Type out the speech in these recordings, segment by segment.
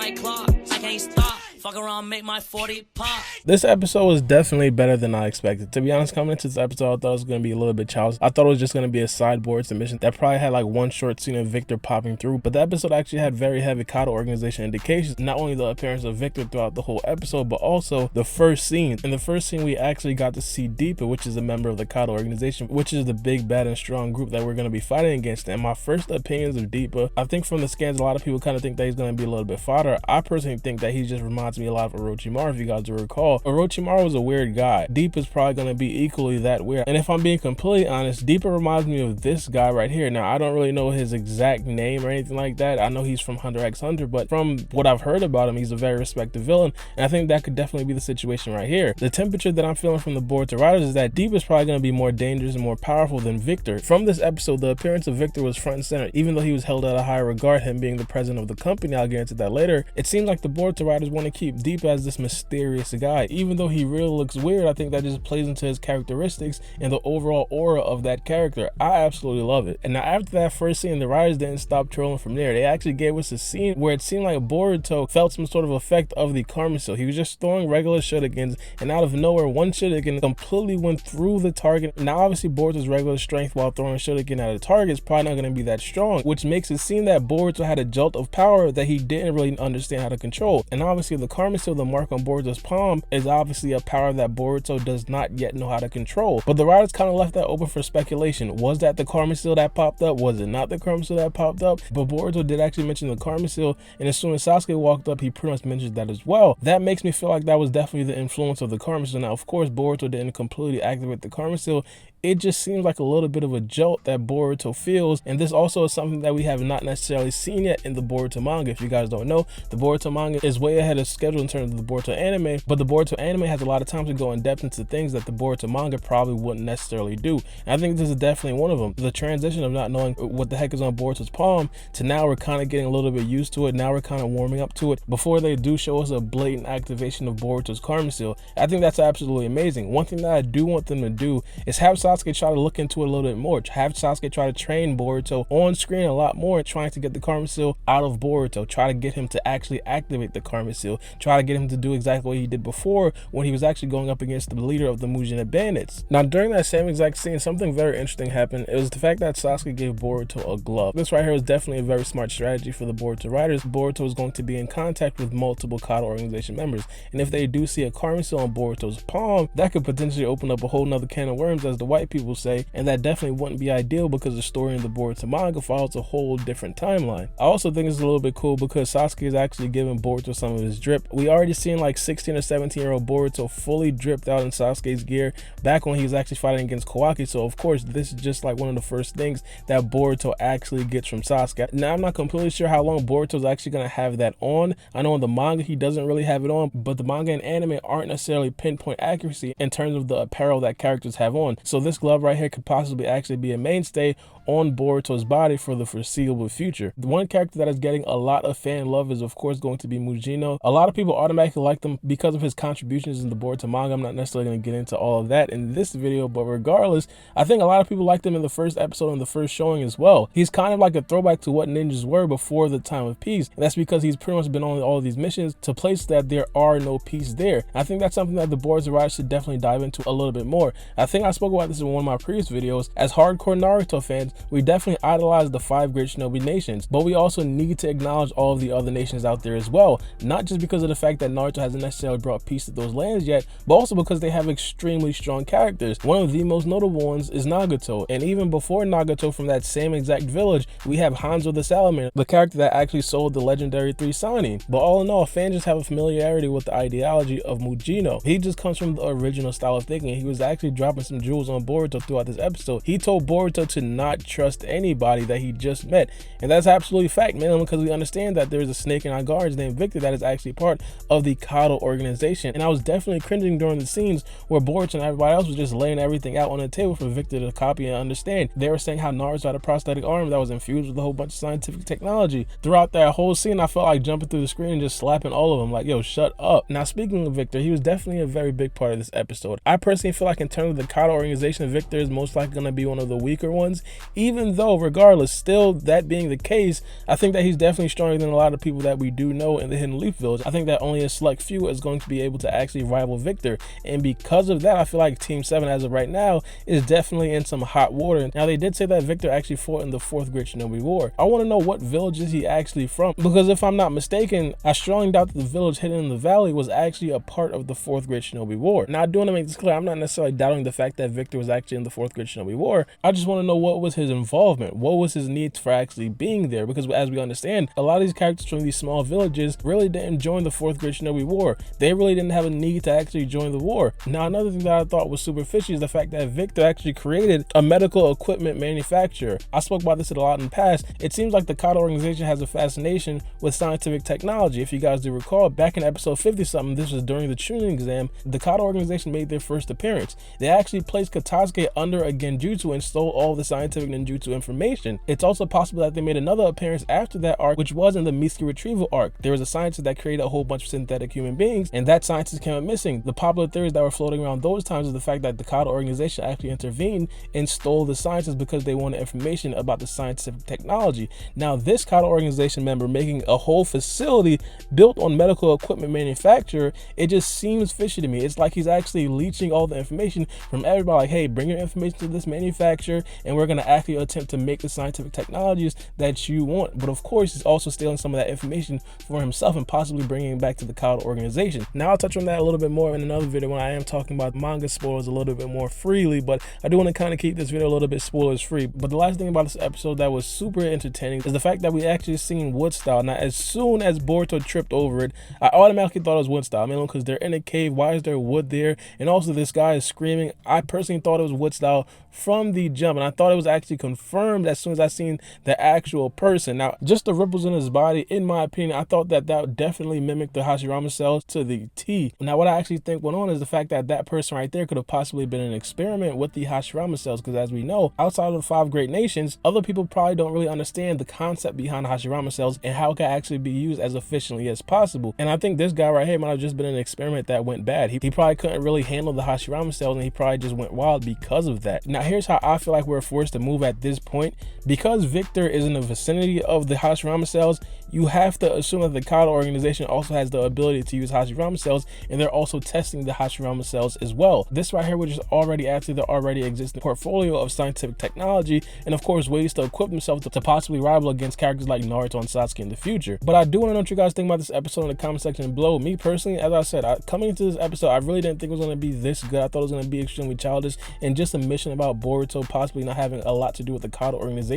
like clock. I can't stop. Fuck around, make my 40 pop. This episode was definitely better than I expected. To be honest, coming into this episode, I thought it was going to be a little bit childish. I thought it was just going to be a sideboard submission that probably had like one short scene of Victor popping through. But the episode actually had very heavy Kata organization indications. Not only the appearance of Victor throughout the whole episode, but also the first scene. In the first scene, we actually got to see Deepa, which is a member of the Kata organization, which is the big, bad, and strong group that we're going to be fighting against. And my first opinions of Deepa, I think from the scans, a lot of people kind of think that he's going to be a little bit fodder. I personally think that he just reminds me a lot of Orochimaru. If you guys will recall, Orochimaru was a weird guy. Deepa's probably going to be equally that weird. And if I'm being completely honest, Deepa reminds me of this guy right here. Now, I don't really know his exact name or anything like that. I know he's from Hunter x Hunter, but from what I've heard about him, he's a very respected villain. And I think that could definitely be the situation right here. The temperature that I'm feeling from the Boruto writers is that Deepa's probably going to be more dangerous and more powerful than Victor. From this episode, the appearance of Victor was front and center, even though he was held at a high regard, him being the president of the company. I'll get into that later. It seems like the Boruto writers want to keep Deepa as this mysterious guy. Even though he really looks weird, I think that just plays into his characteristics and the overall aura of that character. I absolutely love it. And now after that first scene, the writers didn't stop trolling from there. They actually gave us a scene where it seemed like Boruto felt some sort of effect of the karma seal. He was just throwing regular shurikens, and out of nowhere, one shuriken completely went through the target. Now obviously Boruto's regular strength while throwing shuriken at a target is probably not going to be that strong, which makes it seem that Boruto had a jolt of power that he didn't really understand how to control. And obviously the karma seal, the mark on Boruto's palm, is obviously a power that Boruto does not yet know how to control. But the writers kind of left that open for speculation. Was that the karma seal that popped up? Was it not the karma seal that popped up? But Boruto did actually mention the karma seal, and as soon as Sasuke walked up, he pretty much mentioned that as well. That makes me feel like that was definitely the influence of the karma seal. Now of course Boruto didn't completely activate the karma seal. It just seems like a little bit of a jolt that Boruto feels, and this also is something that we have not necessarily seen yet in the Boruto manga. If you guys don't know, the Boruto manga is way ahead of schedule in terms of the Boruto anime, but the Boruto anime has a lot of time to go in depth into things that the Boruto manga probably wouldn't necessarily do. And I think this is definitely one of them. The transition of not knowing what the heck is on Boruto's palm to now we're kind of getting a little bit used to it. Now we're kind of warming up to it before they do show us a blatant activation of Boruto's karma seal. I think that's absolutely amazing. One thing that I do want them to do is have Sasuke try to look into it a little bit more. Have Sasuke try to train Boruto on screen a lot more, trying to get the karma seal out of Boruto. Try to get him to actually activate the karma seal. Try to get him to do exactly what he did before when he was actually going up against the leader of the Mugino bandits. Now during that same exact scene, something very interesting happened. It was the fact that Sasuke gave Boruto a glove. This right here was definitely a very smart strategy for the Boruto writers. Boruto is going to be in contact with multiple Kata organization members, and if they do see a karma seal on Boruto's palm, that could potentially open up a whole nother can of worms, as the white people say, and that definitely wouldn't be ideal because the story in the Boruto manga follows a whole different timeline. I also think it's a little bit cool because Sasuke is actually giving Boruto some of his drip. We already seen like 16 or 17-year-old Boruto fully dripped out in Sasuke's gear back when he was actually fighting against Kawaki, so of course this is just like one of the first things that Boruto actually gets from Sasuke. Now I'm not completely sure how long Boruto's actually going to have that on. I know in the manga he doesn't really have it on, but the manga and anime aren't necessarily pinpoint accuracy in terms of the apparel that characters have on. So this glove right here could possibly actually be a mainstay on Boruto's body for the foreseeable future. The one character that is getting a lot of fan love is of course going to be Mugino. A lot of people automatically like them because of his contributions in the Boruto manga. I'm not necessarily going to get into all of that in this video, but regardless, I think a lot of people liked him in the first episode and the first showing as well. He's kind of like a throwback to what ninjas were before the time of peace, and that's because he's pretty much been on all of these missions to places that there are no peace there. I think that's something that the Boruto writers should definitely dive into a little bit more. I think I spoke about this in one of my previous videos. As hardcore Naruto fans, we definitely idolize the 5 great shinobi nations, but we also need to acknowledge all of the other nations out there as well, not just because of the fact that Naruto hasn't necessarily brought peace to those lands yet, but also because they have extremely strong characters. One of the most notable ones is Nagato, and even before Nagato, from that same exact village, we have Hanzo the Salamander, the character that actually sold the legendary 3 Sannin. But all in all, fans just have a familiarity with the ideology of Mugino. He just comes from the original style of thinking. He was actually dropping some jewels on Boruto throughout this episode. He told Boruto to not trust anybody that he just met, and that's absolutely fact, man, because we understand that there's a snake in our guards named Victor that is actually part of the Kata organization. And I was definitely cringing during the scenes where Boruto and everybody else was just laying everything out on the table for Victor to copy and understand. They were saying how Naruto had a prosthetic arm that was infused with a whole bunch of scientific technology. Throughout that whole scene, I felt like jumping through the screen and just slapping all of them like, yo, shut up. Now speaking of Victor, he was definitely a very big part of this episode. I personally feel like in terms of the Kata organization, organization, Victor is most likely going to be one of the weaker ones, even though regardless, still that being the case, I think that he's definitely stronger than a lot of people that we do know in the Hidden Leaf Village. I think that only a select few is going to be able to actually rival Victor, and because of that, I feel like Team 7 as of right now is definitely in some hot water. Now they did say that Victor actually fought in the 4th Great Shinobi War. I want to know what village is he actually from, because if I'm not mistaken, I strongly doubt that the village hidden in the valley was actually a part of the 4th Great Shinobi War. Now I do want to make this clear, I'm not necessarily doubting the fact that Victor was actually in the 4th Great Shinobi War. I just want to know what was his involvement, what was his need for actually being there, because as we understand, a lot of these characters from these small villages really didn't join the 4th Great Shinobi War. They really didn't have a need to actually join the war. Now another thing that I thought was super fishy is the fact that Victor actually created a medical equipment manufacturer. I spoke about this a lot in the past. It seems like the Kata organization has a fascination with scientific technology. If you guys do recall, back in episode 50 something, this was during the Chunin exam, the Kata organization made their first appearance. They actually placed Katasuke under a genjutsu and stole all the scientific ninjutsu information. It's also possible that they made another appearance after that arc, which was in the Mitsuki retrieval arc. There was a scientist that created a whole bunch of synthetic human beings, and that scientist came up missing. The popular theories that were floating around those times is the fact that the Kata organization actually intervened and stole the scientists because they wanted information about the scientific technology. Now this Kata organization member making a whole facility built on medical equipment manufacturer, it just seems fishy to me. It's like he's actually leeching all the information from everybody, like, hey, bring your information to this manufacturer and we're going to actually attempt to make the scientific technologies that you want. But of course he's also stealing some of that information for himself and possibly bringing it back to the Kata organization. Now I'll touch on that a little bit more in another video when I am talking about manga spoilers a little bit more freely, but I do want to kind of keep this video a little bit spoilers free. But the last thing about this episode that was super entertaining is the fact that we actually seen wood style. Now as soon as Boruto tripped over it, I automatically thought it was wood style. I mean, because they're in a cave, why is there wood there? And also this guy is screaming. I personally thought it was wood style from the jump, and I thought it was actually confirmed as soon as I seen the actual person. Now just the ripples in his body, in my opinion, I thought that that definitely mimicked the Hashirama cells to the T. Now what I actually think went on is the fact that that person right there could have possibly been an experiment with the Hashirama cells, because as we know, outside of the 5 great nations, other people probably don't really understand the concept behind Hashirama cells and how it can actually be used as efficiently as possible. And I think this guy right here might have just been an experiment that went bad. He probably couldn't really handle the Hashirama cells and he probably just went wild because of that. Now here's how I feel like we're forced to move at this point. Because Victor is in the vicinity of the Hashirama cells, you have to assume that the Kata organization also has the ability to use Hashirama cells, and they're also testing the Hashirama cells as well. This right here would just already add to the already existing portfolio of scientific technology, and of course ways to equip themselves to possibly rival against characters like Naruto and Sasuke in the future. But I do want to know what you guys think about this episode in the comment section below. Me personally, as I said, coming into this episode, I really didn't think it was going to be this good. I thought it was going to be extremely childish and just a mission about Boruto possibly not having a lot to do with the Kata organization.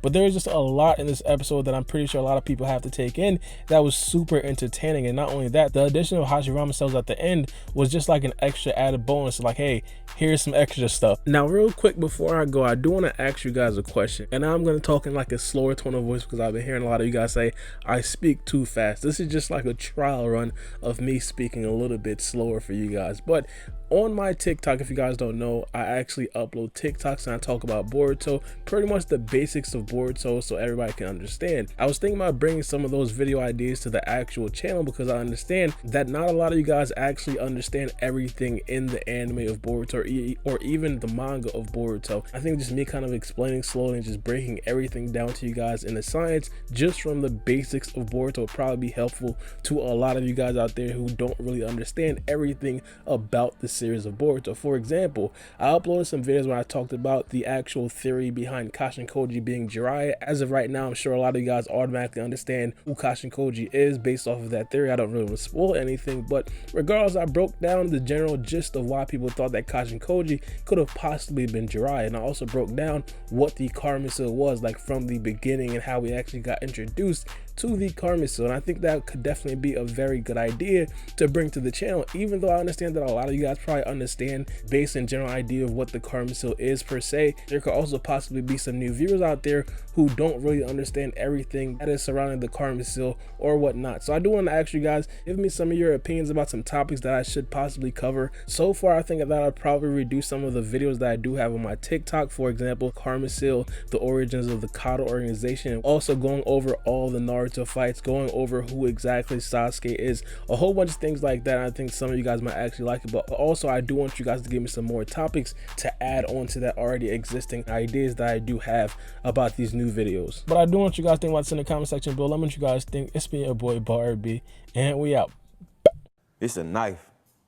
But there is just a lot in this episode that I'm pretty sure a lot of people have to take in that was super entertaining. And not only that, the addition of Hashirama cells at the end was just like an extra added bonus, like, hey, here's some extra stuff. Now real quick before I go, I do want to ask you guys a question, and I'm going to talk in like a slower tone of voice because I've been hearing a lot of you guys say I speak too fast. This is just like a trial run of me speaking a little bit slower for you guys. But on my TikTok, if you guys don't know, I actually upload TikToks and I talk about Boruto, pretty much the basics of Boruto so everybody can understand. I was thinking about bringing some of those video ideas to the actual channel because I understand that not a lot of you guys actually understand everything in the anime of Boruto or even the manga of Boruto. I think just me kind of explaining slowly and just breaking everything down to you guys in the science just from the basics of Boruto will probably be helpful to a lot of you guys out there who don't really understand everything about the series of Boruto. For example, I uploaded some videos where I talked about the actual theory behind Kashin Koji being Jiraiya. As of right now, I'm sure a lot of you guys automatically understand who Kashin Koji is based off of that theory. I don't really want to spoil anything, but regardless, I broke down the general gist of why people thought that Kashin Koji could have possibly been Jiraiya, and I also broke down what the Karma Seal was like from the beginning and how we actually got introduced to the Karma Seal. And I think that could definitely be a very good idea to bring to the channel, even though I understand that a lot of you guys probably understand based in general idea of what the Karma Seal is per se. There could also possibly be some new viewers out there who don't really understand everything that is surrounding the Karma Seal or whatnot. So I do want to ask you guys, give me some of your opinions about some topics that I should possibly cover. So far, I think that I'll probably reduce some of the videos that I do have on my TikTok, for example, Karma Seal, the origins of the Kata organization, and also going over all the Naruto Naruto fights, going over who exactly Sasuke is, a whole bunch of things like that. I think some of you guys might actually like it, but also I do want you guys to give me some more topics to add on to that already existing ideas that I do have about these new videos. But I do want you guys to think about this in the comment section below. Let me know what you guys think. It's been your boy Baara, and we out. It's a knife.